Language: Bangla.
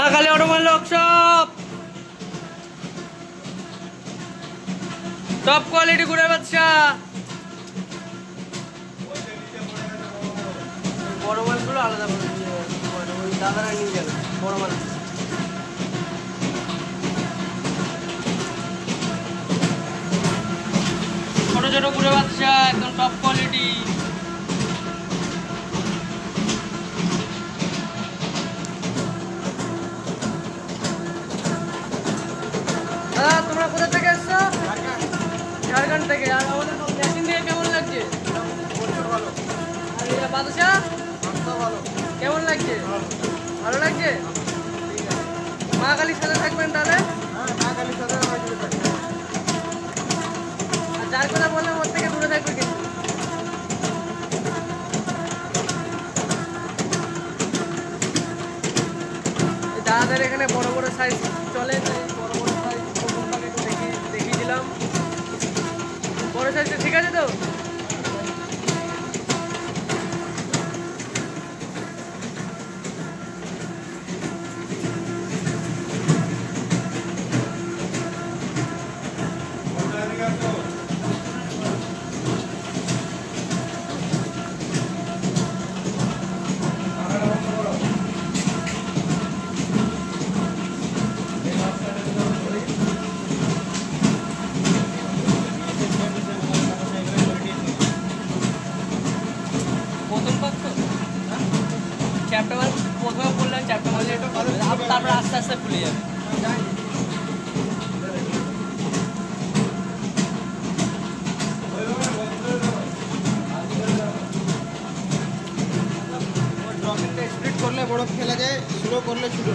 মা Kali automobile workshop top quality গুড়ের বাচ্চা বড় মালগুলো আলাদা করে ওই দাদারা নিয়ে যাবে বড় মাল ছোট ছোট গুড়ের বাচ্চা একদম টপ কোয়ালিটি দাদা তোমরা কোথা থেকে এসছো? ঝাড়খণ্ড থেকে। আর আমাদের মেশিন দিয়ে কেমন লাগছে? আর এটা বাতাসা কেমন লাগছে? ভালো লাগছে? মা কালীর সাথে থাকবেন তাহলে? আর যার কথা বললাম ওর থেকে দূরে থাকবে কিন্তু। দাদাদের এখানে বড় বড় সাইজ চলে, বড় বড় সাইজ দেখিয়ে দিলাম। বড় সাইজটা ঠিক আছে তো? চ্যাপ্টার ওয়ান প্রথমে বললাম চ্যাপ্টার ওয়ান তারপরে আস্তে আস্তে খুলে যাবে। স্পিড করলে বড় খেলা যায়, স্লো করলে ছোট।